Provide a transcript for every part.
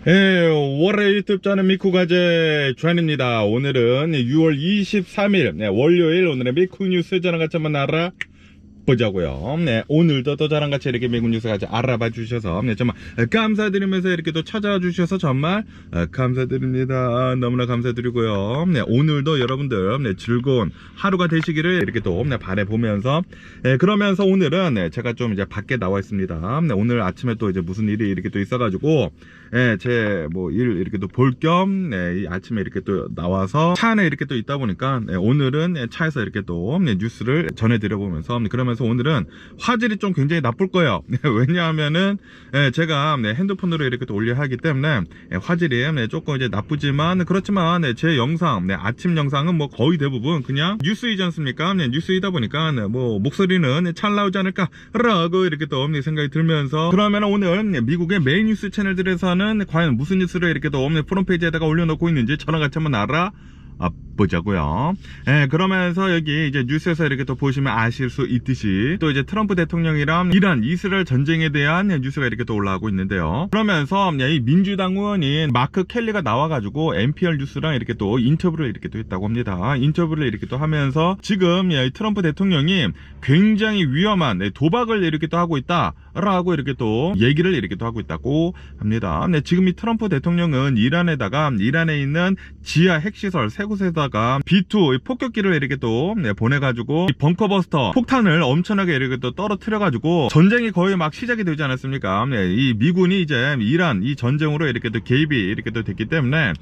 예, 월요일 유튜브 저는 미쿠가제 주한입니다. 오늘은 6월 23일 월요일 오늘의 미쿠 뉴스 저랑 같이 한번 알아보자고요. 네, 오늘도 또 저랑 같이 이렇게 미국 뉴스 같이 알아봐 주셔서 정말 감사드리면서 이렇게 또 찾아와 주셔서 정말 감사드립니다. 너무나 감사드리고요. 네, 오늘도 여러분들 즐거운 하루가 되시기를 이렇게 또 바라보면서 그러면서 오늘은 제가 좀 이제 밖에 나와 있습니다. 네, 오늘 아침에 또 이제 무슨 일이 이렇게 또 있어가지고 제 뭐 일 이렇게 또 볼 겸 아침에 이렇게 또 나와서 차 안에 이렇게 또 있다 보니까 오늘은 차에서 이렇게 또 뉴스를 전해드려 보면서 그러면서 오늘은 화질이 좀 굉장히 나쁠 거예요. 왜냐하면은 제가 핸드폰으로 이렇게 또 올려 하기 때문에 화질이 조금 이제 나쁘지만 그렇지만 제 영상 아침 영상은 뭐 거의 대부분 그냥 뉴스이지 않습니까? 뉴스이다 보니까 뭐 목소리는 잘 나오지 않을까라고 이렇게 또 생각이 들면서 그러면 오늘 미국의 메인 뉴스 채널들에서는 과연 무슨 뉴스를 이렇게 또 프론페이지에다가 올려놓고 있는지 저랑 같이 한번 보자고요. 그러면서 여기 이제 뉴스에서 이렇게 또 보시면 아실 수 있듯이 또 이제 트럼프 대통령이랑 이란 이스라엘 전쟁에 대한 뉴스가 이렇게 또 올라오고 있는데요. 그러면서 이 민주당 의원인 마크 켈리가 나와가지고 NPR 뉴스랑 이렇게 또 인터뷰를 이렇게 또 했다고 합니다. 인터뷰를 이렇게 또 하면서 지금 트럼프 대통령이 굉장히 위험한 도박을 이렇게 또 하고 있다. 라고 이렇게 또 얘기를 이렇게 또 하고 있다고 합니다. 지금 이 트럼프 대통령은 이란에 있는 지하 핵시설 세 곳에다가 B2 폭격기를 이렇게 또 보내가지고 이 벙커버스터 폭탄을 엄청나게 이렇게 또 떨어뜨려가지고 전쟁이 거의 막 시작이 되지 않았습니까? 이 미군이 이제 이란 이 전쟁으로 이렇게 또 개입이 이렇게 또 됐기 때문에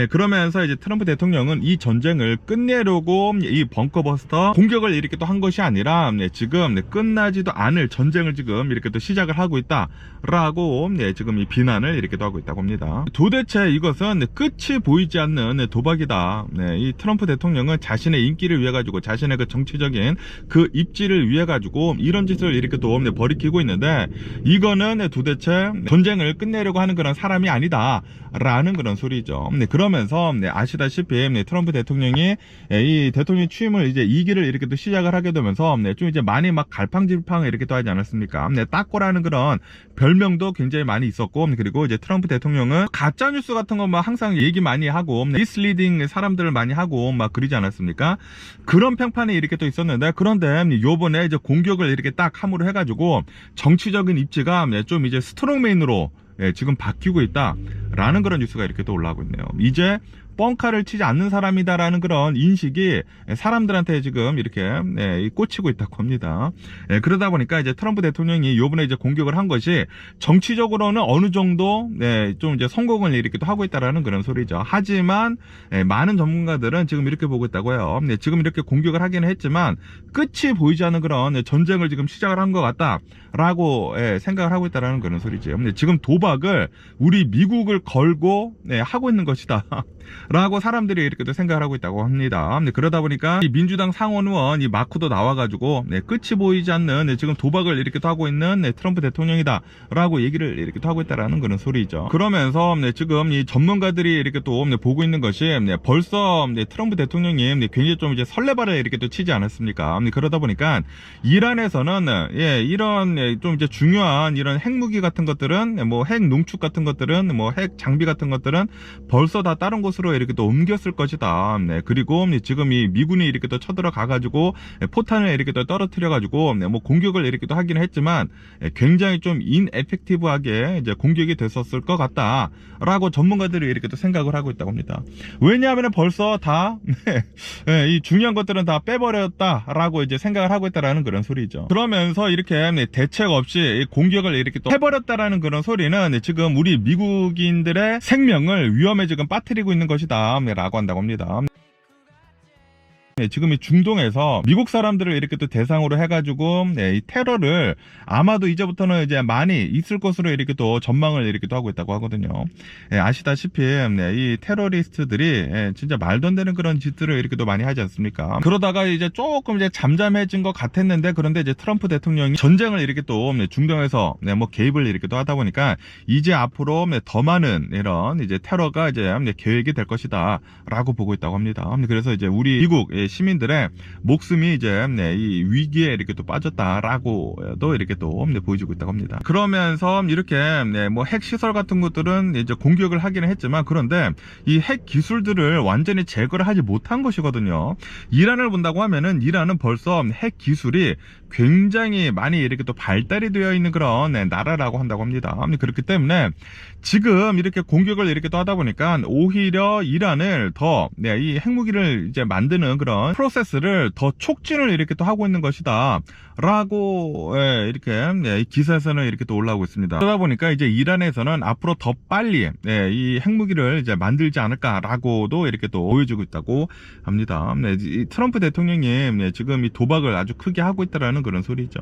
그러면서 이제 트럼프 대통령은 이 전쟁을 끝내려고 이 벙커버스터 공격을 이렇게 또 한 것이 아니라 지금 끝나지도 않을 전쟁을 지금 이렇게 또 시작을 하고 있다라고 지금 이 비난을 이렇게도 하고 있다고 합니다. 도대체 이것은 끝이 보이지 않는 도박이다. 이 트럼프 대통령은 자신의 인기를 위해 가지고 자신의 그 정치적인 그 입지를 위해 가지고 이런 짓을 이렇게 또 벌이키고 있는데 이거는 도대체 전쟁을 끝내려고 하는 그런 사람이 아니다라는 그런 소리죠. 그러면서 아시다시피 트럼프 대통령이 이 대통령 취임을 이제 2기를 이렇게 또 시작을 하게 되면서 좀 이제 많이 막 갈팡질팡 이렇게 또 하지 않았습니까? 따꼬라는 그런 별명도 굉장히 많이 있었고 그리고 이제 트럼프 대통령은 가짜뉴스 같은 거 막 항상 얘기 많이 하고 미스리딩 사람들을 많이 하고 막 그러지 않았습니까? 그런 평판이 이렇게 또 있었는데 그런데 요번에 이제 공격을 이렇게 딱 함으로 해가지고 정치적인 입지가 좀 이제 스트롱맨으로 지금 바뀌고 있다라는 그런 뉴스가 이렇게 또 올라오고 있네요. 이제 뻥카를 치지 않는 사람이다라는 그런 인식이 사람들한테 지금 이렇게 꽂히고 있다고 합니다. 그러다 보니까 이제 트럼프 대통령이 요번에 이제 공격을 한 것이 정치적으로는 어느 정도 좀 이제 성공을 이렇게 또 하고 있다라는 그런 소리죠. 하지만 많은 전문가들은 지금 이렇게 보고 있다고 해요. 지금 이렇게 공격을 하기는 했지만 끝이 보이지 않는 그런 전쟁을 지금 시작을 한 것 같다라고 생각을 하고 있다라는 그런 소리죠. 지금 도박을 우리 미국을 걸고 하고 있는 것이다. 라고 사람들이 이렇게 또 생각을 하고 있다고 합니다. 그러다 보니까 이 민주당 상원 의원 이 마크도 나와가지고 끝이 보이지 않는 지금 도박을 이렇게 또 하고 있는 트럼프 대통령이다 라고 얘기를 이렇게 또 하고 있다라는 그런 소리죠. 그러면서 지금 이 전문가들이 이렇게 또 보고 있는 것이 벌써 트럼프 대통령이 굉장히 좀 이제 설레발을 이렇게 또 치지 않았습니까? 그러다 보니까 이란에서는 이런 좀 이제 중요한 이런 핵무기 같은 것들은 뭐 핵 농축 같은 것들은 뭐 핵 장비 같은 것들은 벌써 다 다른 곳으로 이렇게 또 옮겼을 것이다. 그리고 지금 이 미군이 이렇게 또 쳐들어가 가지고 포탄을 이렇게 또 떨어뜨려 가지고 뭐 공격을 이렇게 또 하기는 했지만 굉장히 좀 인에펙티브하게 이제 공격이 됐었을 것 같다라고 전문가들이 이렇게 또 생각을 하고 있다고 합니다. 왜냐하면 벌써 다 이 중요한 것들은 다 빼버렸다라고 이제 생각을 하고 있다라는 그런 소리죠. 그러면서 이렇게 대책 없이 공격을 이렇게 또 해버렸다라는 그런 소리는 지금 우리 미국인들의 생명을 위험에 지금 빠뜨리고 있는 것이다 라고 한다고 합니다. 지금 이 중동에서 미국 사람들을 이렇게 또 대상으로 해가지고 이 테러를 아마도 이제부터는 이제 많이 있을 것으로 이렇게 또 전망을 이렇게 또 하고 있다고 하거든요. 아시다시피 이 테러리스트들이 진짜 말도 안 되는 그런 짓들을 이렇게 또 많이 하지 않습니까? 그러다가 이제 조금 이제 잠잠해진 것 같았는데 그런데 이제 트럼프 대통령이 전쟁을 이렇게 또 중동에서 뭐 개입을 이렇게 또 하다 보니까 이제 앞으로 더 많은 이런 이제 테러가 이제 계획이 될 것이다 라고 보고 있다고 합니다. 그래서 이제 우리 미국 시민들의 목숨이 이제 이 위기에 이렇게 또 빠졌다라고도 이렇게 또 보여주고 있다고 합니다. 그러면서 이렇게 뭐 핵 시설 같은 것들은 이제 공격을 하기는 했지만, 그런데 이 핵 기술들을 완전히 제거를 하지 못한 것이거든요. 이란을 본다고 하면은 이란은 벌써 핵 기술이 굉장히 많이 이렇게 또 발달이 되어 있는 그런 나라라고 한다고 합니다. 그렇기 때문에 지금 이렇게 공격을 이렇게 또 하다 보니까 오히려 이란을 더 이 핵무기를 이제 만드는 그런 프로세스를 더 촉진을 이렇게 또 하고 있는 것이다 라고 이렇게 기사에서는 이렇게 또 올라오고 있습니다. 그러다 보니까 이제 이란에서는 앞으로 더 빨리 이 핵무기를 이제 만들지 않을까라고도 이렇게 또 보여주고 있다고 합니다. 이 트럼프 대통령이 지금 이 도박을 아주 크게 하고 있다라는 그런 소리죠.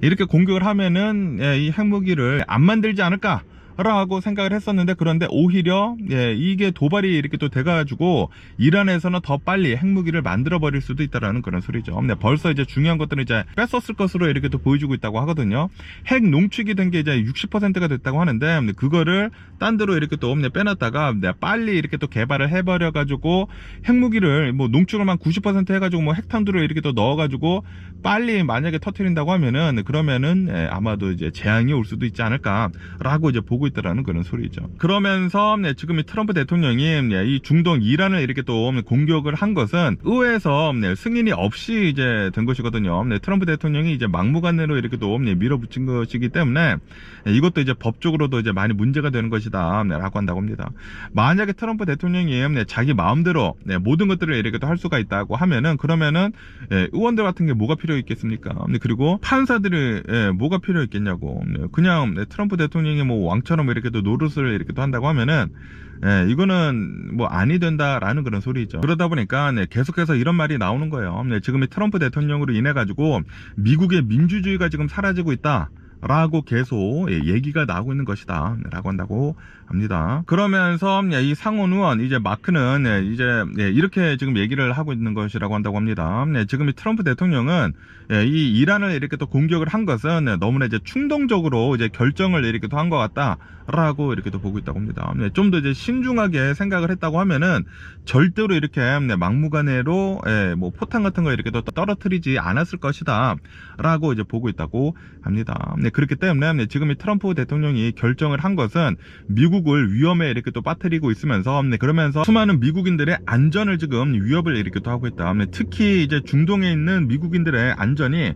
이렇게 공격을 하면은 이 핵무기를 안 만들지 않을까 라고 생각을 했었는데, 그런데 오히려 이게 도발이 이렇게 또 돼가지고 이란에서는 더 빨리 핵무기를 만들어 버릴 수도 있다라는 그런 소리죠. 벌써 이제 중요한 것들은 이제 뺐었을 것으로 이렇게 또 보여주고 있다고 하거든요. 핵 농축이 된 게 이제 60%가 됐다고 하는데, 그거를 딴 데로 이렇게 또 빼놨다가 빨리 이렇게 또 개발을 해버려 가지고 핵무기를 뭐 농축을 한 90% 해가지고 뭐 핵탄두를 이렇게 또 넣어가지고 빨리 만약에 터뜨린다고 하면은, 그러면은 아마도 이제 재앙이 올 수도 있지 않을까라고 이제 보고 있다라는 그런 소리죠. 그러면서 지금 이 트럼프 대통령이 이 중동 이란을 이렇게 또 공격을 한 것은 의회에서 승인이 없이 이제 된 것이거든요. 트럼프 대통령이 이제 막무가내로 이렇게 또 밀어붙인 것이기 때문에 이것도 이제 법적으로도 이제 많이 문제가 되는 것이다라고 한다고 합니다. 만약에 트럼프 대통령이 자기 마음대로 모든 것들을 이렇게 또 할 수가 있다고 하면은, 그러면은 의원들 같은 게 뭐가 필요 있겠습니까? 그리고 판사들이 뭐가 필요 있겠냐고. 그냥 트럼프 대통령이 뭐 왕처럼 이렇게 또 노릇을 이렇게 또 한다고 하면은 이거는 뭐 아니 된다라는 그런 소리죠. 그러다 보니까 계속해서 이런 말이 나오는 거예요. 지금 이 트럼프 대통령으로 인해 가지고 미국의 민주주의가 지금 사라지고 있다 라고 계속 얘기가 나오고 있는 것이다 라고 한다고 합니다. 그러면서 이 상원 의원 이제 마크는 이제 이렇게 지금 얘기를 하고 있는 것이라고 한다고 합니다. 지금 이 트럼프 대통령은 이 이란을 이렇게 또 공격을 한 것은 너무나 이제 충동적으로 이제 결정을 이렇게 또 한 것 같다라고 이렇게 또 보고 있다고 합니다. 좀 더 이제 신중하게 생각을 했다고 하면은 절대로 이렇게 막무가내로 뭐 포탄 같은 거 이렇게 또 떨어뜨리지 않았을 것이다라고 이제 보고 있다고 합니다. 그렇기 때문에 지금 이 트럼프 대통령이 결정을 한 것은 미국을 위험에 이렇게 또 빠뜨리고 있으면서, 그러면서 수많은 미국인들의 안전을 지금 위협을 이렇게 또 하고 있다. 특히 이제 중동에 있는 미국인들의 안전이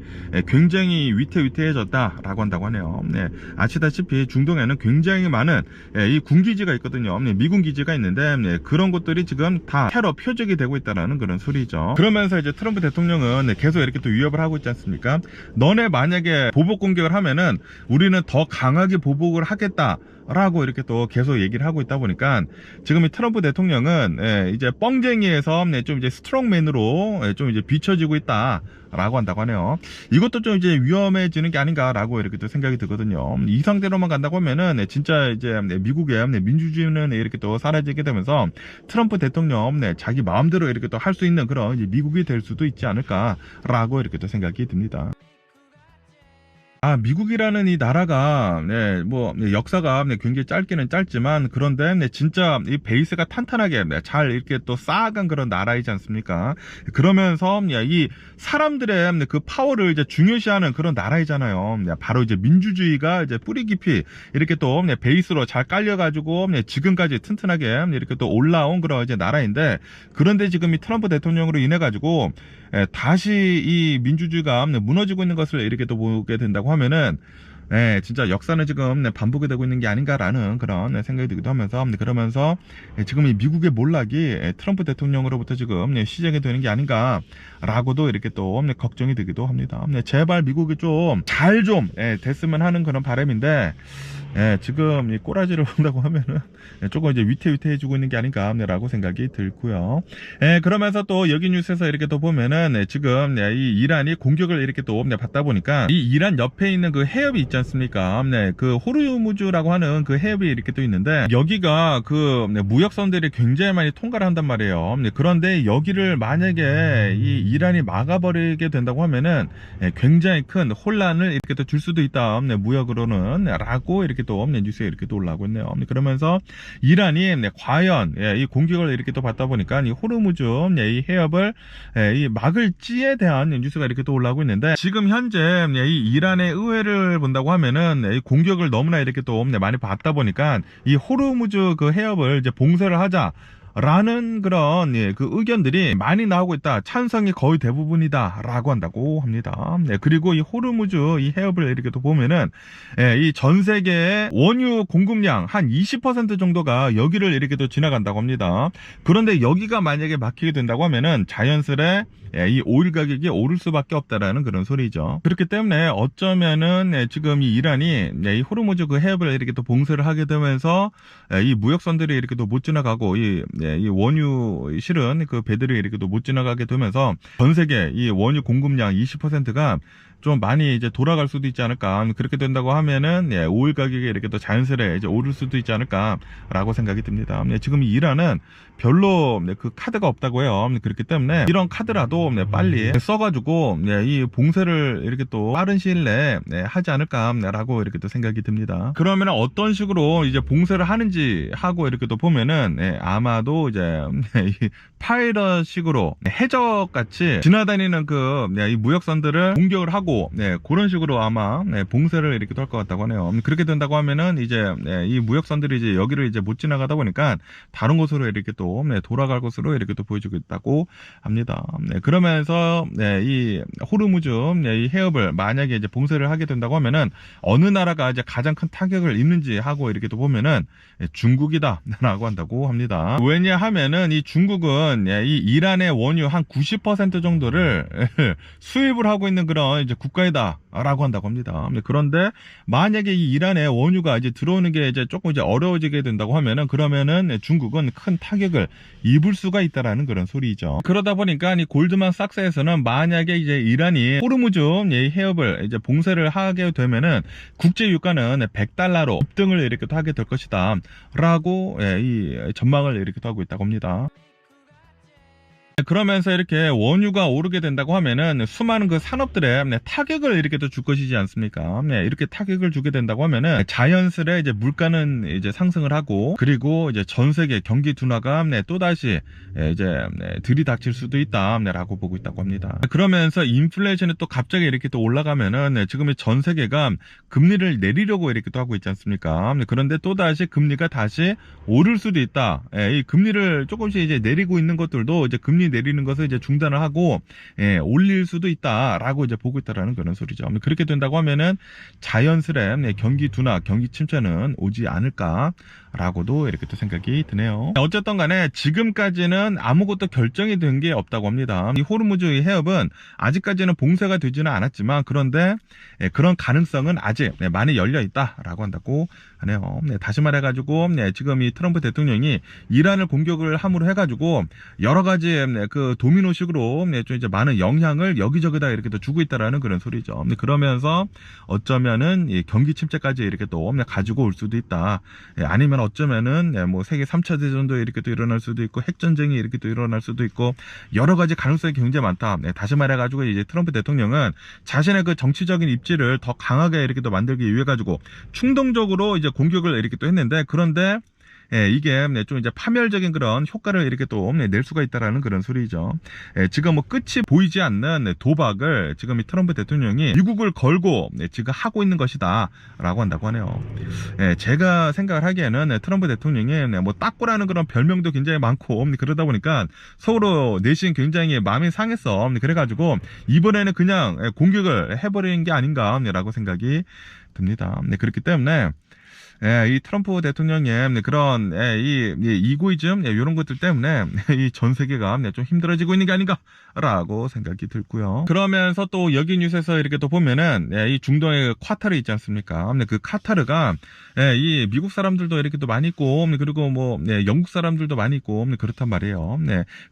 굉장히 위태위태해졌다라고 한다고 하네요. 아시다시피 중동에는 굉장히 많은 이 군기지가 있거든요. 미군 기지가 있는데 그런 것들이 지금 다 테러 표적이 되고 있다는 그런 소리죠. 그러면서 이제 트럼프 대통령은 계속 이렇게 또 위협을 하고 있지 않습니까? 너네 만약에 보복 공격을 하면은 우리는 더 강하게 보복을 하겠다 라고 이렇게 또 계속 얘기를 하고 있다 보니까 지금 이 트럼프 대통령은 이제 뻥쟁이에서 좀 이제 스트롱맨으로 좀 이제 비춰지고 있다 라고 한다고 하네요. 이것도 좀 이제 위험해지는 게 아닌가라고 이렇게 또 생각이 들거든요. 이 상태로만 간다고 하면은 진짜 이제 미국의 민주주의는 이렇게 또 사라지게 되면서 트럼프 대통령 자기 마음대로 이렇게 또 할 수 있는 그런 이제 미국이 될 수도 있지 않을까라고 이렇게 또 생각이 듭니다. 미국이라는 이 나라가 뭐 역사가 굉장히 짧기는 짧지만, 그런데 진짜 이 베이스가 탄탄하게 잘 이렇게 또 쌓아간 그런 나라이지 않습니까? 그러면서 이 사람들의 그 파워를 이제 중요시하는 그런 나라이잖아요. 바로 이제 민주주의가 이제 뿌리 깊이 이렇게 또 베이스로 잘 깔려가지고 지금까지 튼튼하게 이렇게 또 올라온 그런 이제 나라인데, 그런데 지금 이 트럼프 대통령으로 인해 가지고 다시 이 민주주의가 무너지고 있는 것을 이렇게 또 보게 된다고 하면은 진짜 역사는 지금 반복이 되고 있는 게 아닌가라는 그런 생각이 들기도 하면서, 그러면서 지금 이 미국의 몰락이 트럼프 대통령으로부터 지금 시작이 되는 게 아닌가라고도 이렇게 또 걱정이 되기도 합니다. 제발 미국이 좀 잘 좀 됐으면 하는 그런 바람인데, 지금 이 꼬라지를 본다고 하면은 조금 이제 위태위태해지고 있는 게 아닌가라고 생각이 들고요. 그러면서 또 여기 뉴스에서 이렇게 또 보면은 지금 이 이란이 공격을 이렇게 또 받다 보니까 이 이란 옆에 있는 그 해협이 있지 않습니까? 그 호르무즈라고 하는 그 해협이 이렇게 또 있는데, 여기가 그 무역선들이 굉장히 많이 통과를 한단 말이에요. 그런데 여기를 만약에 이 이란이 막아버리게 된다고 하면은 굉장히 큰 혼란을 이렇게 또 줄 수도 있다. 무역으로는 라고 이렇게 이렇게 또 뉴스에 이렇게 또 올라오고 있네요. 그러면서 이란이 과연 이 공격을 이렇게 또 받다 보니까 이 호르무즈 이 해협을 이 막을지에 대한 뉴스가 이렇게 또 올라오고 있는데, 지금 현재 이 이란의 의회를 본다고 하면은 이 공격을 너무나 이렇게 또 많이 받다 보니까 이 호르무즈 그 해협을 이제 봉쇄를 하자 라는 그런 그 의견들이 많이 나오고 있다. 찬성이 거의 대부분이다 라고 한다고 합니다. 그리고 이 호르무즈 이 해협을 이렇게 또 보면은 이 전 세계의 원유 공급량 한 20% 정도가 여기를 이렇게 또 지나간다고 합니다. 그런데 여기가 만약에 막히게 된다고 하면은 자연스레 이 오일 가격이 오를 수밖에 없다라는 그런 소리죠. 그렇기 때문에 어쩌면은 지금 이 이란이 이 호르무즈 그 해협을 이렇게 또 봉쇄를 하게 되면서 이 무역선들이 이렇게 또 못 지나가고 이 원유 실은 그 배들이 이렇게 또 못 지나가게 되면서 전 세계 이 원유 공급량 20%가 좀 많이 이제 돌아갈 수도 있지 않을까. 그렇게 된다고 하면은 오일 가격이 이렇게 또 자연스레 이제 오를 수도 있지 않을까라고 생각이 듭니다. 지금 이 이란은 별로 그 카드가 없다고 해요. 그렇기 때문에 이런 카드라도 빨리 써가지고 이 봉쇄를 이렇게 또 빠른 시일 내에 하지 않을까라고 이렇게 또 생각이 듭니다. 그러면 어떤 식으로 이제 봉쇄를 하는지 하고 이렇게 또 보면은 아마도 이제 파이럿식으로 해적같이 지나다니는 그 이 무역선들을 공격을 하고 그런 식으로 아마 봉쇄를 이렇게 할 것 같다고 하네요. 그렇게 된다고 하면은 이제 이 무역선들이 이제 여기를 이제 못 지나가다 보니까 다른 곳으로 이렇게 또 돌아갈 것으로 이렇게 또 보여주고 있다고 합니다. 그러면서 이 호르무즈 이 해협을 만약에 이제 봉쇄를 하게 된다고 하면은 어느 나라가 이제 가장 큰 타격을 입는지 하고 이렇게 또 보면은 중국이다라고 한다고 합니다. 왜냐하면은 이 중국은 이 이란의 원유 한 90% 정도를 수입을 하고 있는 그런 이제 국가이다라고 한다고 합니다. 그런데 만약에 이 이란의 원유가 이제 들어오는 게 이제 조금 이제 어려워지게 된다고 하면은, 그러면은 중국은 큰 타격을 입을 수가 있다라는 그런 소리죠. 그러다 보니까 이 골드만삭스에서는 만약에 이제 이란이 호르무즈 이 해협을 이제 봉쇄를 하게 되면은 국제 유가는 $100로 급등을 이렇게 또 하게 될 것이다 라고 이 전망을 이렇게 또 하고 있다고 합니다. 그러면서 이렇게 원유가 오르게 된다고 하면은 수많은 그 산업들에 타격을 이렇게 또 줄 것이지 않습니까? 이렇게 타격을 주게 된다고 하면은 자연스레 이제 물가는 이제 상승을 하고, 그리고 이제 전 세계 경기 둔화가 또다시 이제 들이닥칠 수도 있다라고 보고 있다고 합니다. 그러면서 인플레이션이 또 갑자기 이렇게 또 올라가면은 지금 전 세계가 금리를 내리려고 이렇게 또 하고 있지 않습니까? 그런데 또다시 금리가 다시 오를 수도 있다. 이 금리를 조금씩 이제 내리고 있는 것들도 이제 금리 내리는 것을 이제 중단을 하고 올릴 수도 있다라고 이제 보고 있다라는 그런 소리죠. 그렇게 된다고 하면은 자연스레 경기 둔화, 경기 침체는 오지 않을까라고도 이렇게 또 생각이 드네요. 어쨌든 간에 지금까지는 아무것도 결정이 된 게 없다고 합니다. 이 호르무즈 해협은 아직까지는 봉쇄가 되지는 않았지만, 그런데 그런 가능성은 아직 많이 열려 있다라고 한다고 하네요. 다시 말해가지고 지금 이 트럼프 대통령이 이란을 공격을 함으로 해가지고 여러 가지 그 도미노식으로 좀 이제 많은 영향을 여기저기다 이렇게 또 주고 있다라는 그런 소리죠. 그러면서 어쩌면은 경기 침체까지 이렇게 또 가지고 올 수도 있다. 아니면 어쩌면은 뭐 세계 3차 대전도 이렇게 또 일어날 수도 있고, 핵전쟁이 이렇게 또 일어날 수도 있고, 여러 가지 가능성이 굉장히 많다. 다시 말해가지고 이제 트럼프 대통령은 자신의 그 정치적인 입지를 더 강하게 이렇게 또 만들기 위해 가지고 충동적으로 이제 공격을 이렇게 또 했는데, 그런데 이게 좀 이제 파멸적인 그런 효과를 이렇게 또 낼 수가 있다라는 그런 소리죠. 지금 뭐 끝이 보이지 않는 도박을 지금 이 트럼프 대통령이 미국을 걸고 지금 하고 있는 것이다라고 한다고 하네요. 제가 생각을 하기에는 트럼프 대통령이 뭐 따꾸라는 그런 별명도 굉장히 많고, 그러다 보니까 서로 내심 굉장히 마음이 상했어. 그래가지고 이번에는 그냥 공격을 해버리는 게 아닌가라고 생각이 듭니다. 그렇기 때문에 이 트럼프 대통령의 그런 이 이고이즘 이런 것들 때문에 이 전 세계가 좀 힘들어지고 있는 게 아닌가라고 생각이 들고요. 그러면서 또 여기 뉴스에서 이렇게 또 보면은 이 중동의 카타르 있지 않습니까? 그 카타르가 이 미국 사람들도 이렇게 또 많이 있고, 그리고 뭐 영국 사람들도 많이 있고 그렇단 말이에요.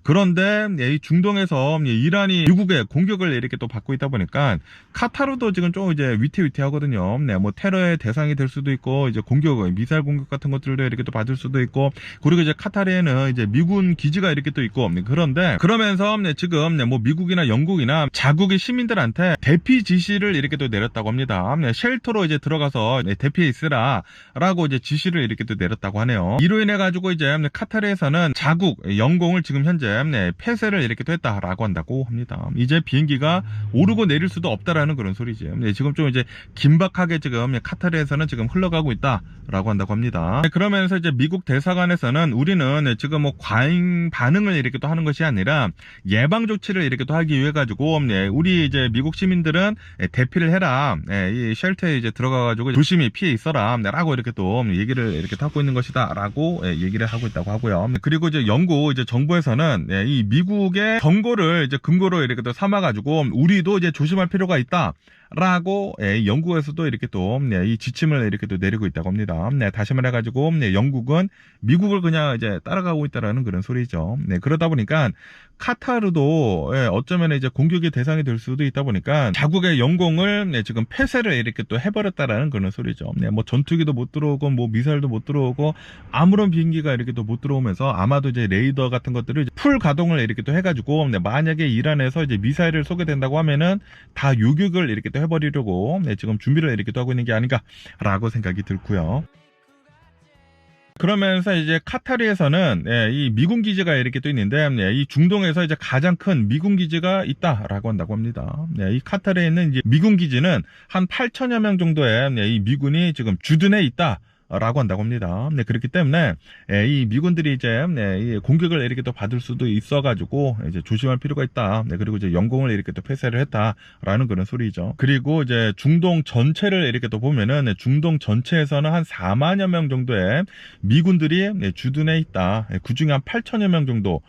그런데 이 중동에서 이란이 미국의 공격을 이렇게 또 받고 있다 보니까 카타르도 지금 좀 이제 위태위태하거든요. 뭐 테러의 대상이 될 수도 있고, 이제 공격, 미사일 공격 같은 것들도 이렇게 또 받을 수도 있고, 그리고 이제 카타르에는 이제 미군 기지가 이렇게 또 있고, 그런데 그러면서 지금 뭐 미국이나 영국이나 자국의 시민들한테 대피 지시를 이렇게 또 내렸다고 합니다. 쉘터로 이제 들어가서 대피해 있으라라고 이제 지시를 이렇게 또 내렸다고 하네요. 이로 인해 가지고 이제 카타르에서는 자국 영공을 지금 현재 폐쇄를 이렇게 또 했다라고 한다고 합니다. 이제 비행기가 오르고 내릴 수도 없다라는 그런 소리죠. 지금 좀 이제 긴박하게 지금 카타르에서는 지금 흘러가고 있다라고 한다고 합니다. 그러면서 이제 미국 대사관에서는 우리는 지금 뭐 과잉 반응을 이렇게 또 하는 것이 아니라 예방 조치를 이렇게 또 하기 위해 가지고 우리 이제 미국 시민들은 대피를 해라, 이 쉘터에 이제 들어가 가지고 조심히 피해 있어라라고 이렇게 또 얘기를 이렇게 하고 있는 것이다라고 얘기를 하고 있다고 하고요. 그리고 이제 영국 이제 정부에서는 이 미국의 경고를 이제 근거로 이렇게 또 삼아 가지고 우리도 이제 조심할 필요가 있다. 라고 영국에서도 이렇게 또 이 지침을 이렇게 또 내리고 있다고 합니다. 다시 말해가지고 영국은 미국을 그냥 이제 따라가고 있다라는 그런 소리죠. 그러다 보니까 카타르도 어쩌면 이제 공격의 대상이 될 수도 있다 보니까 자국의 영공을 지금 폐쇄를 이렇게 또 해버렸다라는 그런 소리죠. 뭐 전투기도 못 들어오고 뭐 미사일도 못 들어오고 아무런 비행기가 이렇게 또 못 들어오면서 아마도 이제 레이더 같은 것들을 풀 가동을 이렇게 또 해가지고 만약에 이란에서 이제 미사일을 쏘게 된다고 하면은 다 요격을 이렇게 또 해버리려고 지금 준비를 이렇게 또 하고 있는 게 아닌가라고 생각이 들고요. 그러면서 이제 카타르에서는 이 미군 기지가 이렇게 또 있는데 이 중동에서 이제 가장 큰 미군 기지가 있다라고 한다고 합니다. 이 카타르에 있는 이제 미군 기지는 한 8천여 명 정도의 이 미군이 지금 주둔해 있다. 라고 한다고 합니다. 그렇기 때문에 이 미군들이 이제 이 공격을 이렇게 또 받을 수도 있어가지고 이제 조심할 필요가 있다. 그리고 이제 영공을 이렇게 또 폐쇄를 했다라는 그런 소리죠. 그리고 이제 중동 전체를 이렇게 또 보면은 중동 전체에서는 한 4만여 명 정도의 미군들이 주둔해 있다. 그 중에 한 8천여 명 정도,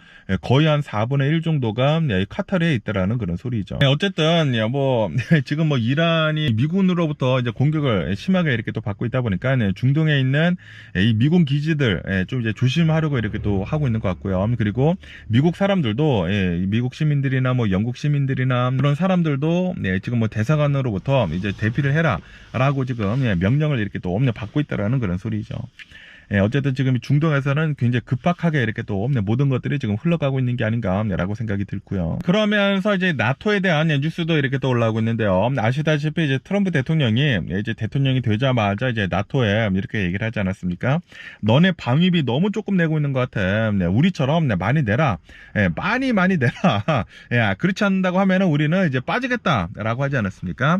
거의 한 4분의 1 정도가 카타르에 있다라는 그런 소리죠. 어쨌든 뭐 지금 뭐 이란이 미군으로부터 이제 공격을 심하게 이렇게 또 받고 있다 보니까 중동에 있는 이 미군 기지들 좀 이제 조심하려고 이렇게 또 하고 있는 것 같고요. 그리고 미국 사람들도 미국 시민들이나 뭐 영국 시민들이나 그런 사람들도 지금 뭐 대사관으로부터 이제 대피를 해라라고 지금 명령을 이렇게 또 받고 있다라는 그런 소리죠. 어쨌든 지금 중동에서는 굉장히 급박하게 이렇게 또 모든 것들이 지금 흘러가고 있는 게 아닌가라고 생각이 들고요. 그러면서 이제 나토에 대한 뉴스도 이렇게 또 올라오고 있는데요. 아시다시피 이제 트럼프 대통령이 이제 대통령이 되자마자 이제 나토에 이렇게 얘기를 하지 않았습니까? 너네 방위비 너무 조금 내고 있는 것 같아. 우리처럼 많이 내라. 많이 내라. 그렇지 않는다고 하면은 우리는 이제 빠지겠다라고 하지 않았습니까?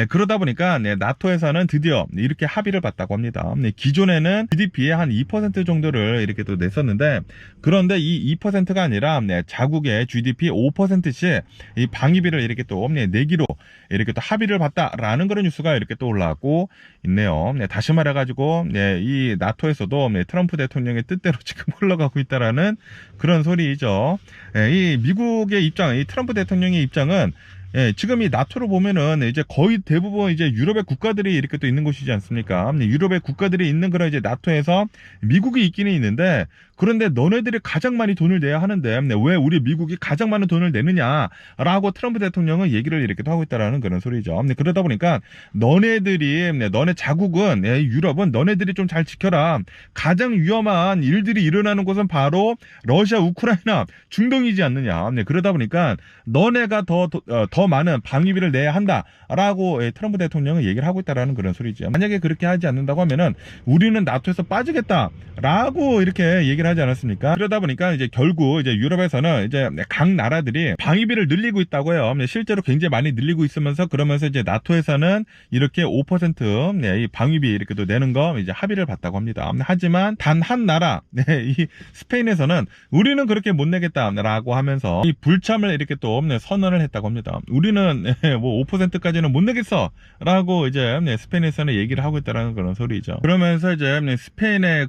그러다 보니까 나토에서는 드디어 이렇게 합의를 봤다고 합니다. 기존에는 GDP의 한 2% 정도를 이렇게 또 냈었는데, 그런데 이 2%가 아니라 자국의 GDP 5%씩 이 방위비를 이렇게 또 내기로 이렇게 또 합의를 봤다라는 그런 뉴스가 이렇게 또 올라오고 있네요. 다시 말해가지고 이 나토에서도 트럼프 대통령의 뜻대로 지금 흘러가고 있다라는 그런 소리죠. 이 미국의 입장, 이 트럼프 대통령의 입장은 지금 이 나토를 보면은 이제 거의 대부분 이제 유럽의 국가들이 이렇게 또 있는 곳이지 않습니까? 유럽의 국가들이 있는 그런 이제 나토에서 미국이 있기는 있는데, 그런데 너네들이 가장 많이 돈을 내야 하는데 왜 우리 미국이 가장 많은 돈을 내느냐라고 트럼프 대통령은 얘기를 이렇게 하고 있다라는 그런 소리죠. 그러다 보니까 너네 자국은 유럽은 너네들이 좀 잘 지켜라. 가장 위험한 일들이 일어나는 곳은 바로 러시아, 우크라이나, 중동이지 않느냐. 그러다 보니까 너네가 더 많은 방위비를 내야 한다라고 트럼프 대통령은 얘기를 하고 있다라는 그런 소리죠. 만약에 그렇게 하지 않는다고 하면은 우리는 나토에서 빠지겠다라고 이렇게 얘기를 하지 않았습니까? 그러다 보니까 이제 결국 이제 유럽에서는 이제 각 나라들이 방위비를 늘리고 있다고 해요. 실제로 굉장히 많이 늘리고 있으면서, 그러면서 이제 나토에서는 이렇게 5% 이 방위비 이렇게 또 내는 거 이제 합의를 봤다고 합니다. 하지만 단 한 나라, 이 스페인에서는 우리는 그렇게 못 내겠다라고 하면서 이 불참을 이렇게 또 선언을 했다고 합니다. 우리는 뭐 5%까지는 못 내겠어라고 이제 스페인에서는 얘기를 하고 있다라는 그런 소리죠. 그러면서 이제 스페인의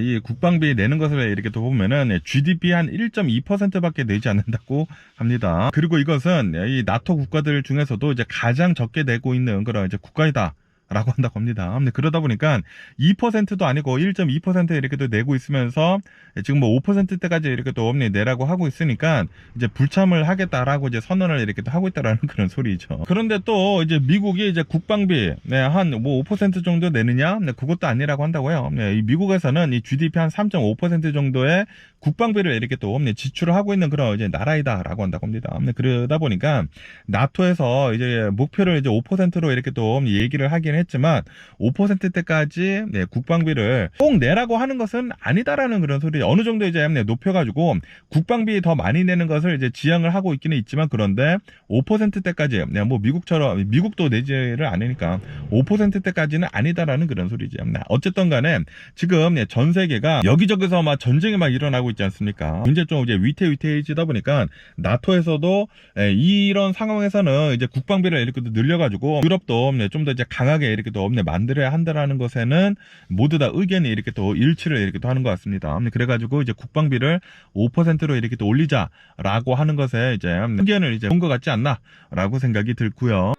이 국방비 내는 것을 이렇게 또 보면은 GDP 한 1.2%밖에 내지 않는다고 합니다. 그리고 이것은 이 나토 국가들 중에서도 이제 가장 적게 내고 있는 그런 이제 국가이다 라고 한다고 합니다. 그러다 보니까 2%도 아니고 1.2% 이렇게 또 내고 있으면서 지금 뭐 5%대까지 이렇게 또 내라고 하고 있으니까 이제 불참을 하겠다라고 이제 선언을 이렇게 또 하고 있다라는 그런 소리죠. 그런데 또 이제 미국이 이제 국방비 한 뭐 5% 정도 내느냐? 그것도 아니라고 한다고요. 이 미국에서는 이 GDP 한 3.5% 정도의 국방비를 이렇게 또 지출을 하고 있는 그런 이제 나라이다라고 한다고 합니다. 그러다 보니까 나토에서 이제 목표를 이제 5%로 이렇게 또 얘기를 하긴 했지만 5%대까지 국방비를 꼭 내라고 하는 것은 아니다라는 그런 소리. 어느 정도 이제 높여가지고 국방비 더 많이 내는 것을 이제 지향을 하고 있기는 있지만 그런데 5%대까지 뭐 미국도 내지를 않으니까 5%대까지는 아니다라는 그런 소리죠. 어쨌든 간에 지금 전 세계가 여기저기서 막 전쟁이 막 일어나고 있지 않습니까? 이제 좀 이제 위태위태해지다 보니까 나토에서도 이런 상황에서는 이제 국방비를 이렇게 또 늘려가지고 유럽도 좀 더 이제 강하게 이렇게 또 만들어야 한다라는 것에는 모두 다 의견이 이렇게 또 일치를 이렇게 또 하는 것 같습니다. 그래가지고 이제 국방비를 5%로 이렇게 또 올리자라고 하는 것에 이제 의견을 이제 본 것 같지 않나라고 생각이 들고요.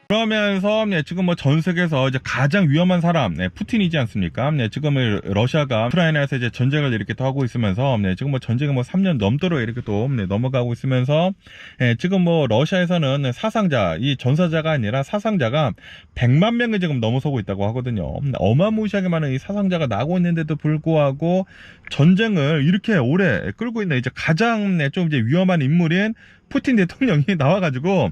그러면서 지금 뭐 전 세계에서 이제 가장 위험한 사람 푸틴이지 않습니까? 지금 러시아가 우크라이나에서 이제 전쟁을 이렇게 또 하고 있으면서 지금 뭐 전쟁이 뭐 3년 넘도록 이렇게 또 넘어가고 있으면서 지금 뭐 러시아에서는 사상자 이 전사자가 아니라 사상자가 100만 명이 지금 넘어서고 있다고 하거든요. 어마무시하게 많은 이 사상자가 나고 있는데도 불구하고 전쟁을 이렇게 오래 끌고 있는 이제 가장 좀 이제 위험한 인물인 푸틴 대통령이 나와가지고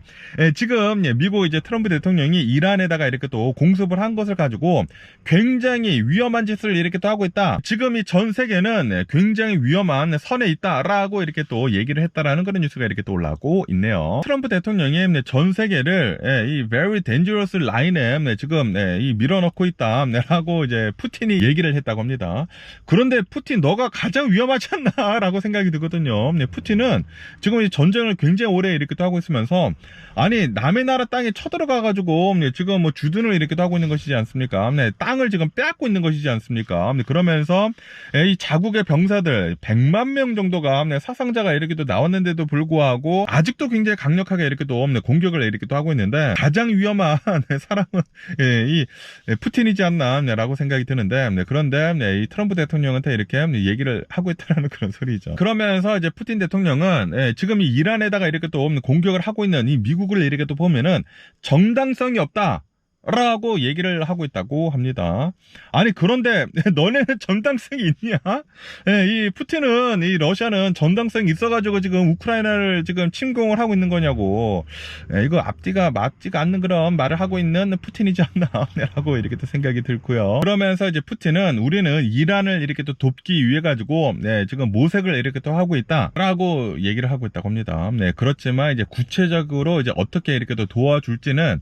지금 미국 이제 트럼프 대통령이 이란에다가 이렇게 또 공습을 한 것을 가지고 굉장히 위험한 짓을 이렇게 또 하고 있다. 지금 이 전 세계는 굉장히 위험한 선에 있다라고 이렇게 또 얘기를 했다라는 그런 뉴스가 이렇게 또 올라오고 있네요. 트럼프 대통령이 전 세계를 이 very dangerous line에 지금 이 밀어넣고 있다라고 이제 푸틴이 얘기를 했다고 합니다. 그런데 푸틴 너가 가장 위험하지 않나라고 생각이 들거든요. 푸틴은 지금 이 전쟁을 굉장히 오래 이렇게 또 하고 있으면서 아니 남의 나라 땅에 쳐들어가 가지고 지금 뭐 주둔을 이렇게 또 하고 있는 것이지 않습니까? 땅을 지금 빼앗고 있는 것이지 않습니까? 그러면서 이 자국의 병사들 100만 명 정도가 사상자가 이렇게 또 나왔는데도 불구하고 아직도 굉장히 강력하게 이렇게 또 공격을 이렇게 또 하고 있는데 가장 위험한 사람은 이 푸틴이지 않나라고 생각이 드는데 그런데 이 트럼프 대통령한테 이렇게 얘기를 하고 있다는 그런 소리죠. 그러면서 이제 푸틴 대통령은 지금 이 이란에다가 이렇게 또 공격을 하고 있는 이 미국을 이렇게 또 보면은 정당성이 없다. 라고 얘기를 하고 있다고 합니다. 아니 그런데 너네는 정당성이 있냐? 이 푸틴은 이 러시아는 정당성이 있어가지고 지금 우크라이나를 지금 침공을 하고 있는 거냐고. 이거 앞뒤가 맞지가 않는 그런 말을 하고 있는 푸틴이지 않나 라고 이렇게 또 생각이 들고요. 그러면서 이제 푸틴은 우리는 이란을 이렇게 또 돕기 위해 가지고 지금 모색을 이렇게 또 하고 있다라고 얘기를 하고 있다고 합니다. 그렇지만 이제 구체적으로 이제 어떻게 이렇게 또 도와줄지는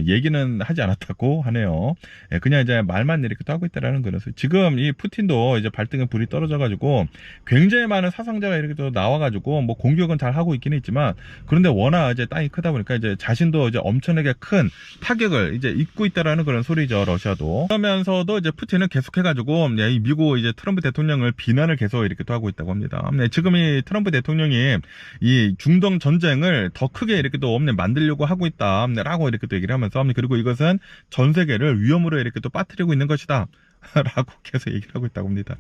얘기는 하지 않았다고 하네요. 그냥 이제 말만 이렇게 또 하고 있다라는 거라서 지금 이 푸틴도 이제 발등에 불이 떨어져가지고 굉장히 많은 사상자가 이렇게 또 나와가지고 뭐 공격은 잘 하고 있기는 있지만 그런데 워낙 이제 땅이 크다 보니까 이제 자신도 이제 엄청나게 큰 타격을 이제 입고 있다라는 그런 소리죠, 러시아도. 그러면서도 이제 푸틴은 계속해가지고 이 미국 이제 트럼프 대통령을 비난을 계속 이렇게 또 하고 있다고 합니다. 지금 이 트럼프 대통령이 이 중동 전쟁을 더 크게 이렇게 또 만들려고 하고 있다라고 이렇게 또 얘기를 하면서 그리고 이것은 전 세계를 위험으로 이렇게 또 빠뜨리고 있는 것이다. 라고 계속 얘기를 하고 있다고 합니다.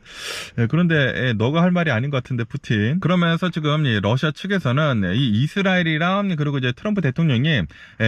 그런데 너가 할 말이 아닌 것 같은데 푸틴. 그러면서 지금 러시아 측에서는 이 이스라엘이랑 그리고 이제 트럼프 대통령이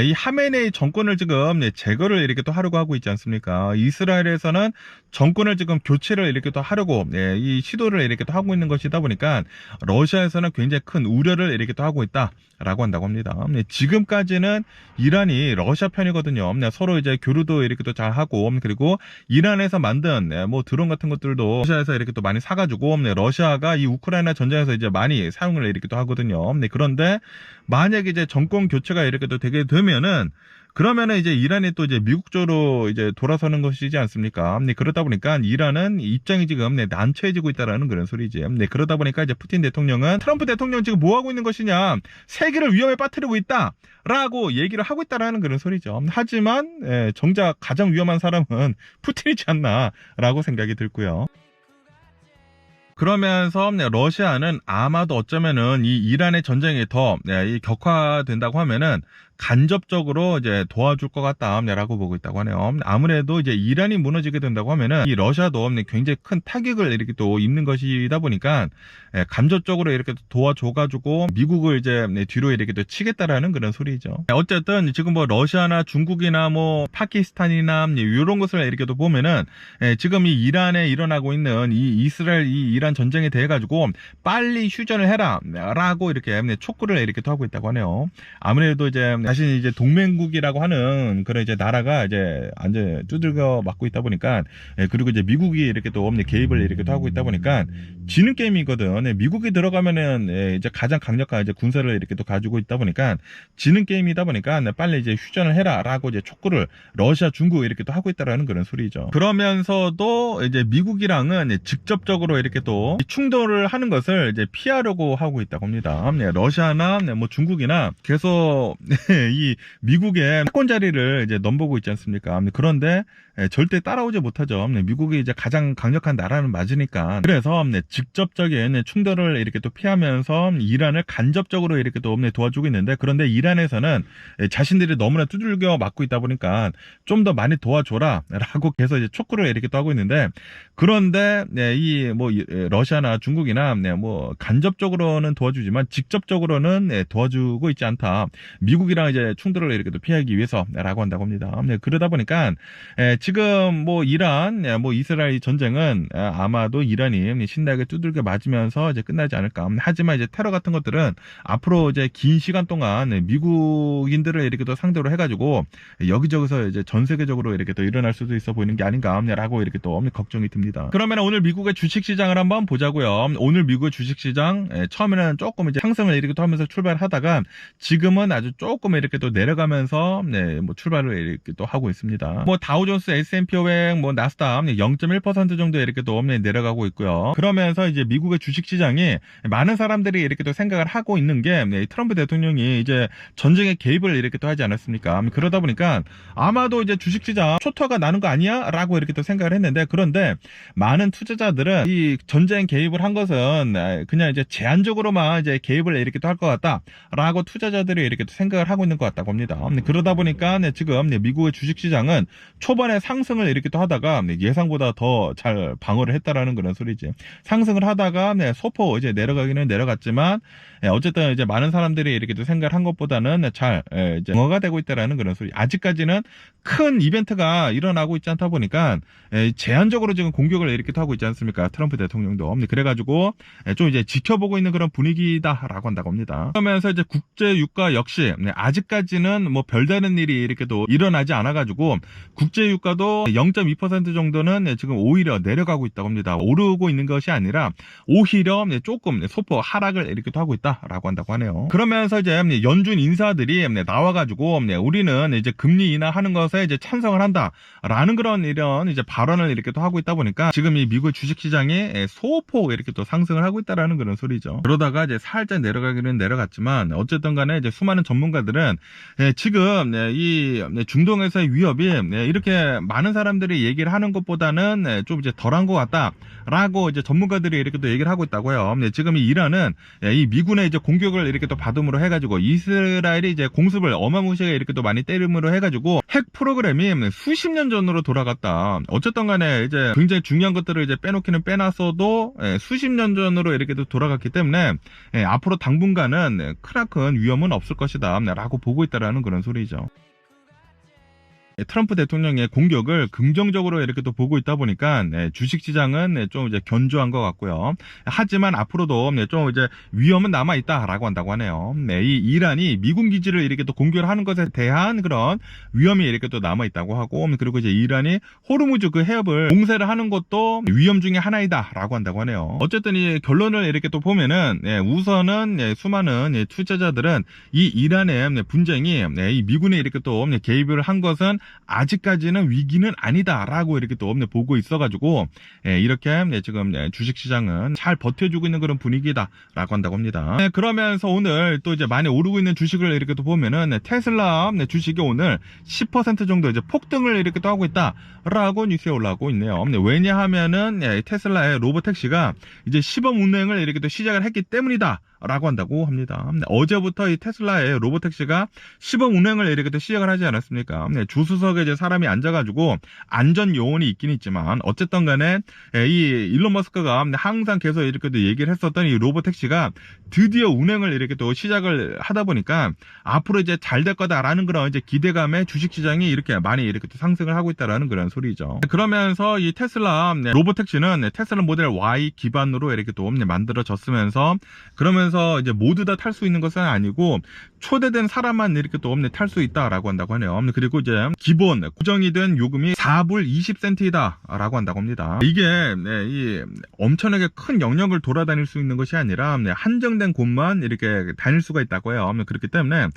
이 하메네이 정권을 지금 제거를 이렇게 또 하려고 하고 있지 않습니까? 이스라엘에서는 정권을 지금 교체를 이렇게 또 하려고 이 시도를 이렇게 또 하고 있는 것이다 보니까 러시아에서는 굉장히 큰 우려를 이렇게 또 하고 있다라고 한다고 합니다. 지금까지는 이란이 러시아 편이거든요. 서로 이제 교류도 이렇게 또 잘 하고 그리고 이란에서 만든 뭐 드론 같은 것들도 러시아에서 이렇게 또 많이 사가지고 러시아가 이 우크라이나 전쟁에서 이제 많이 사용을 이렇게 또 하거든요. 그런데 만약에 이제 정권 교체가 이렇게 또 되게 되면은 그러면은 이제 이란이 또 이제 미국 쪽으로 이제 돌아서는 것이지 않습니까? 그러다 보니까 이란은 입장이 지금 난처해지고 있다라는 그런 소리지. 그러다 보니까 이제 푸틴 대통령은 트럼프 대통령 지금 뭐 하고 있는 것이냐? 세계를 위험에 빠뜨리고 있다라고 얘기를 하고 있다라는 그런 소리죠. 하지만 정작 가장 위험한 사람은 푸틴이지 않나라고 생각이 들고요. 그러면서 러시아는 아마도 어쩌면은 이 이란의 전쟁이 더 격화된다고 하면은 간접적으로 이제 도와줄 것 같다라고 보고 있다고 하네요. 아무래도 이제 이란이 무너지게 된다고 하면은 이 러시아도 굉장히 큰 타격을 이렇게 또 입는 것이다 보니까 간접적으로 이렇게 도와줘가지고 미국을 이제 뒤로 이렇게 또 치겠다라는 그런 소리죠. 어쨌든 지금 뭐 러시아나 중국이나 뭐 파키스탄이나 이런 것을 이렇게 또 보면은 지금 이 이란에 일어나고 있는 이 이스라엘 이 이란 전쟁에 대해 가지고 빨리 휴전을 해라라고 이렇게 촉구를 이렇게 또 하고 있다고 하네요. 아무래도 이제 자신이 이제 동맹국이라고 하는 그런 이제 나라가 이제 완전 두들겨 맞고 있다 보니까 그리고 이제 미국이 이렇게 또 개입을 이렇게 또 하고 있다 보니까 지는 게임이거든. 미국이 들어가면은 이제 가장 강력한 이제 군사를 이렇게 또 가지고 있다 보니까 지는 게임이다 보니까 빨리 이제 휴전을 해라라고 이제 촉구를 러시아, 중국 이렇게 또 하고 있다라는 그런 소리죠. 그러면서도 이제 미국이랑은 직접적으로 이렇게 또 충돌을 하는 것을 이제 피하려고 하고 있다고 합니다. 러시아나 뭐 중국이나 계속 이 미국의 패권 자리를 이제 넘보고 있지 않습니까? 그런데 절대 따라오지 못하죠. 미국이 이제 가장 강력한 나라는 맞으니까. 그래서 직접적인 충돌을 이렇게 또 피하면서 이란을 간접적으로 이렇게 또 도와주고 있는데, 그런데 이란에서는 자신들이 너무나 두들겨 맞고 있다 보니까 좀 더 많이 도와줘라 라고 계속 이제 촉구를 이렇게 또 하고 있는데, 그런데 이 뭐 러시아나 중국이나 뭐 간접적으로는 도와주지만 직접적으로는 도와주고 있지 않다. 미국이랑 이제 충돌을 이렇게 또 피하기 위해서라고 한다고 합니다. 그러다 보니까 지금 뭐 이란, 뭐 이스라엘 전쟁은 아마도 이란이 신나게 두들겨 맞으면서 이제 끝나지 않을까. 하지만 이제 테러 같은 것들은 앞으로 이제 긴 시간 동안 미국인들을 이렇게 또 상대로 해가지고 여기저기서 이제 전 세계적으로 이렇게 또 일어날 수도 있어 보이는 게 아닌가라고 이렇게 또 걱정이 듭니다. 그러면 오늘 미국의 주식시장을 한번 보자고요. 오늘 미국의 주식시장 처음에는 조금 이제 상승을 이렇게 또 하면서 출발하다가 지금은 아주 조금 이렇게 또 내려가면서 뭐 출발을 이렇게 또 하고 있습니다. 뭐 다우존스, S&P 500, 뭐 나스닥 0.1% 정도 이렇게 또 내려가고 있고요. 그러면서 이제 미국의 주식시장이 많은 사람들이 이렇게 또 생각을 하고 있는 게 트럼프 대통령이 이제 전쟁에 개입을 이렇게 또 하지 않았습니까? 그러다 보니까 아마도 이제 주식시장 초토화가 나는 거 아니야? 라고 이렇게 또 생각을 했는데, 그런데 많은 투자자들은 이 전쟁 개입을 한 것은 그냥 이제 제한적으로만 이제 개입을 이렇게 또 할 것 같다 라고 투자자들이 이렇게 또 생각을 하고 있는 것 같다고 합니다. 그러다 보니까 지금 미국의 주식시장은 초반에 상승을 이렇게 또 하다가 예상보다 더 잘 방어를 했다라는 그런 소리지. 상승을 하다가 소폭 이제 내려가기는 내려갔지만 어쨌든 이제 많은 사람들이 이렇게 또 생각을 한 것보다는 잘 이제 방어가 되고 있다라는 그런 소리. 아직까지는 큰 이벤트가 일어나고 있지 않다 보니까 제한적으로 지금 공격을 이렇게 하고 있지 않습니까? 트럼프 대통령도. 그래가지고 좀 이제 지켜보고 있는 그런 분위기다라고 한다고 합니다. 그러면서 이제 국제 유가 역시 아직까지는 뭐 별다른 일이 이렇게 또 일어나지 않아가지고 국제 유가도 0.2% 정도는 지금 오히려 내려가고 있다고 합니다. 오르고 있는 것이 아니라 오히려 조금 소폭 하락을 이렇게 또 하고 있다라고 한다고 하네요. 그러면서 이제 연준 인사들이 나와가지고 우리는 이제 금리 인하하는 것에 이제 찬성을 한다라는 그런 이런 이제 발언을 이렇게 또 하고 있다 보니까 지금 이 미국 주식시장이 소폭 이렇게 또 상승을 하고 있다라는 그런 소리죠. 그러다가 이제 살짝 내려가기는 내려갔지만 어쨌든 간에 이제 수많은 전문가들은 지금 이 중동에서의 위협이 이렇게 많은 사람들이 얘기를 하는 것보다는 좀 이제 덜한 것 같다라고 이제 전문가들이 이렇게 또 얘기를 하고 있다고요. 지금 이 이란은 이 미군의 이제 공격을 이렇게 또 받음으로 해가지고 이스라엘이 이제 공습을 어마무시하게 이렇게 또 많이 때림으로 해가지고 핵 프로그램이 수십 년 전으로 돌아갔다. 어쨌든 간에 이제 굉장히 중요한 것들을 이제 빼놓기는 빼놨어도 수십 년 전으로 이렇게 또 돌아갔기 때문에 앞으로 당분간은 크나큰 위험은 없을 것이다 라고 보고 있다라는 그런 소리죠. 트럼프 대통령의 공격을 긍정적으로 이렇게 또 보고 있다 보니까 주식시장은 좀 이제 견조한 것 같고요. 하지만 앞으로도 좀 이제 위험은 남아 있다라고 한다고 하네요. 이 이란이 미군 기지를 이렇게 또 공격을 하는 것에 대한 그런 위험이 이렇게 또 남아 있다고 하고, 그리고 이제 이란이 호르무즈 그 해협을 봉쇄를 하는 것도 위험 중에 하나이다라고 한다고 하네요. 어쨌든 이 결론을 이렇게 또 보면은 우선은 수많은 투자자들은 이 이란의 분쟁이 이 미군에 이렇게 또 개입을 한 것은 아직까지는 위기는 아니다라고 이렇게 또 보고 있어가지고 이렇게 지금 주식시장은 잘 버텨주고 있는 그런 분위기다라고 한다고 합니다. 그러면서 오늘 또 이제 많이 오르고 있는 주식을 이렇게 또 보면은 테슬라 주식이 오늘 10% 정도 이제 폭등을 이렇게 또 하고 있다라고 뉴스에 올라오고 있네요. 왜냐하면은 테슬라의 로보택시가 이제 시범 운행을 이렇게 또 시작을 했기 때문이다 라고 한다고 합니다. 어제부터 이 테슬라의 로보택시가 시범 운행을 이렇게 또 시작을 하지 않았습니까? 주수석에 이제 사람이 앉아가지고 안전 요원이 있긴 있지만 어쨌든 간에 이 일론 머스크가 항상 계속 이렇게 또 얘기를 했었던 이 로보택시가 드디어 운행을 이렇게 또 시작을 하다 보니까 앞으로 이제 잘 될 거다라는 그런 이제 기대감에 주식시장이 이렇게 많이 이렇게 또 상승을 하고 있다라는 그런 소리죠. 그러면서 이 테슬라 로보택시는 테슬라 모델 Y 기반으로 이렇게 또 만들어졌으면서 그러면서 이제 모두 다 탈 수 있는 것은 아니고 초대된 사람만 이렇게 또 탈 수 있다라고 한다고 하네요. 그리고 이제 기본 고정이 된 요금이 4불 20센트이다라고 한다고 합니다. 이게 이 엄청나게 큰 영역을 돌아다닐 수 있는 것이 아니라 한정된 곳만 이렇게 다닐 수가 있다고 해요. 그렇기 때문에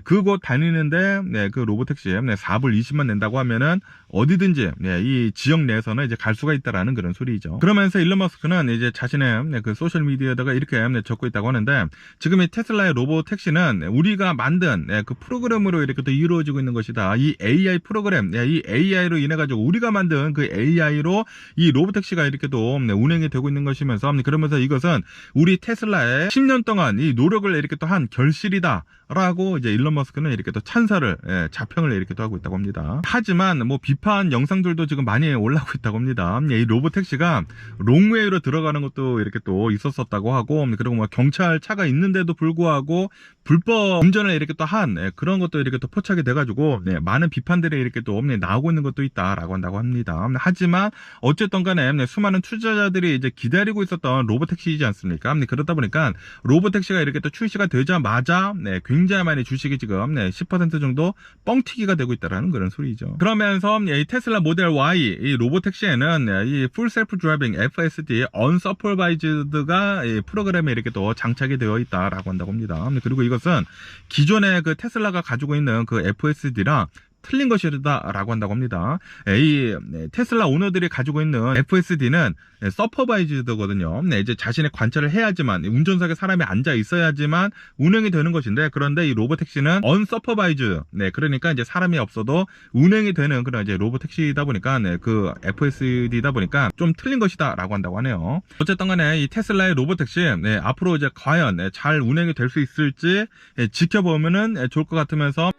그곳 다니는데 그 로보택시 4불 20만 낸다고 하면은 어디든지 이 지역 내에서는 이제 갈 수가 있다라는 그런 소리죠. 그러면서 일론 머스크는 이제 자신의 그 소셜 미디어에다가 이렇게 적고 있다고 하는데 지금 이 테슬라의 로보택시는 우리가 만든 그 프로그램으로 이렇게 또 이루어지고 있는 것이다. 이 AI 프로그램, 이 AI로 인해 가지고 우리가 만든 그 AI로 이 로보택시가 이렇게 또 운행이 되고 있는 것이면서 그러면서 이것은 우리 테슬라의 10년 동안 이 노력을 이렇게 또 한 결실이다. 라고 이제 일론 머스크는 이렇게 또 찬사를 자평을 이렇게 또 하고 있다고 합니다. 하지만 뭐 비판 영상들도 지금 많이 올라오고 있다고 합니다. 이 로보택시가 롱웨이로 들어가는 것도 이렇게 또 있었었다고 하고 그리고 뭐 경찰 차가 있는데도 불구하고 불법 운전을 이렇게 또 한 그런 것도 이렇게 또 포착이 돼가지고 많은 비판들이 이렇게 또 나오고 있는 것도 있다라고 한다고 합니다. 하지만 어쨌든 간에 수많은 투자자들이 이제 기다리고 있었던 로보택시이지 않습니까? 그러다 보니까 로보택시가 이렇게 또 출시가 되자마자 굉장히 많이 주식이 지금 10% 정도 뻥튀기가 되고 있다라는 그런 소리죠. 그러면서 이 테슬라 모델 Y 이 로보택시에는 이 풀 셀프 드라이빙 FSD 언서퍼바이즈드가 프로그램에 이렇게 또 장착이 되어 있다라고 한다고 합니다. 그리고 이것은 기존의 그 테슬라가 가지고 있는 그 FSD랑 틀린 것이다라고 한다고 합니다. 이 테슬라 오너들이 가지고 있는 FSD는 서퍼바이즈드거든요. 이제 자신의 관찰을 해야지만 운전석에 사람이 앉아 있어야지만 운행이 되는 것인데 그런데 이 로보택시는 언서퍼바이즈. 그러니까 이제 사람이 없어도 운행이 되는 그런 이제 로보택시다 보니까 그 FSD다 보니까 좀 틀린 것이다라고 한다고 하네요. 어쨌든 간에 이 테슬라의 로보택시 앞으로 이제 과연 잘 운행이 될 수 있을지 지켜보면은 좋을 것 같으면서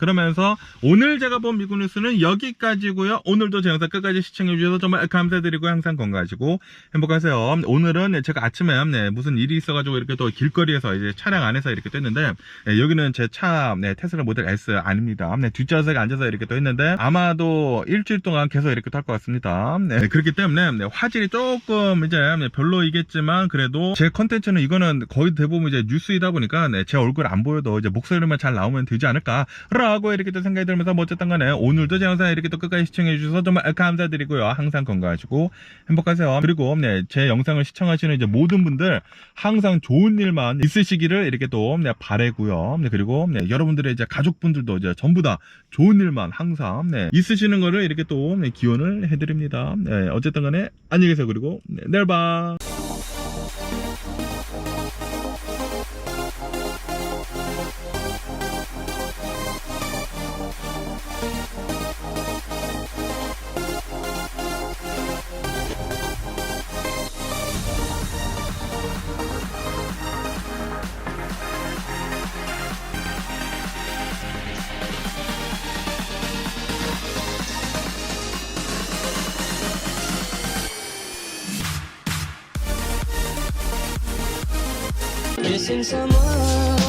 그러면서 오늘 제가 본 미국 뉴스는 여기까지고요. 오늘도 제 영상 끝까지 시청해주셔서 정말 감사드리고 항상 건강하시고 행복하세요. 오늘은 제가 아침에 무슨 일이 있어가지고 이렇게 또 길거리에서 이제 차량 안에서 이렇게 또 했는데 여기는 제 차 테슬라 모델 S 아닙니다. 뒷좌석에 앉아서 이렇게 또 했는데 아마도 일주일 동안 계속 이렇게 또 할 것 같습니다. 그렇기 때문에 화질이 조금 이제 별로이겠지만 그래도 제 컨텐츠는 이거는 거의 대부분 이제 뉴스이다 보니까 제 얼굴 안 보여도 이제 목소리만 잘 나오면 되지 않을까 라고 이렇게 또 생각이 들면서 뭐 어쨌든 간에 오늘도 제 영상 이렇게 또 끝까지 시청해 주셔서 정말 감사드리고요. 항상 건강하시고 행복하세요. 그리고 제 영상을 시청하시는 이제 모든 분들 항상 좋은 일만 있으시기를 이렇게 또 바라고요. 그리고 여러분들의 이제 가족분들도 이제 전부 다 좋은 일만 항상 있으시는 거를 이렇게 또 기원을 해드립니다. 어쨌든 간에 안녕히 계세요. 그리고 내일 봐. Missing someone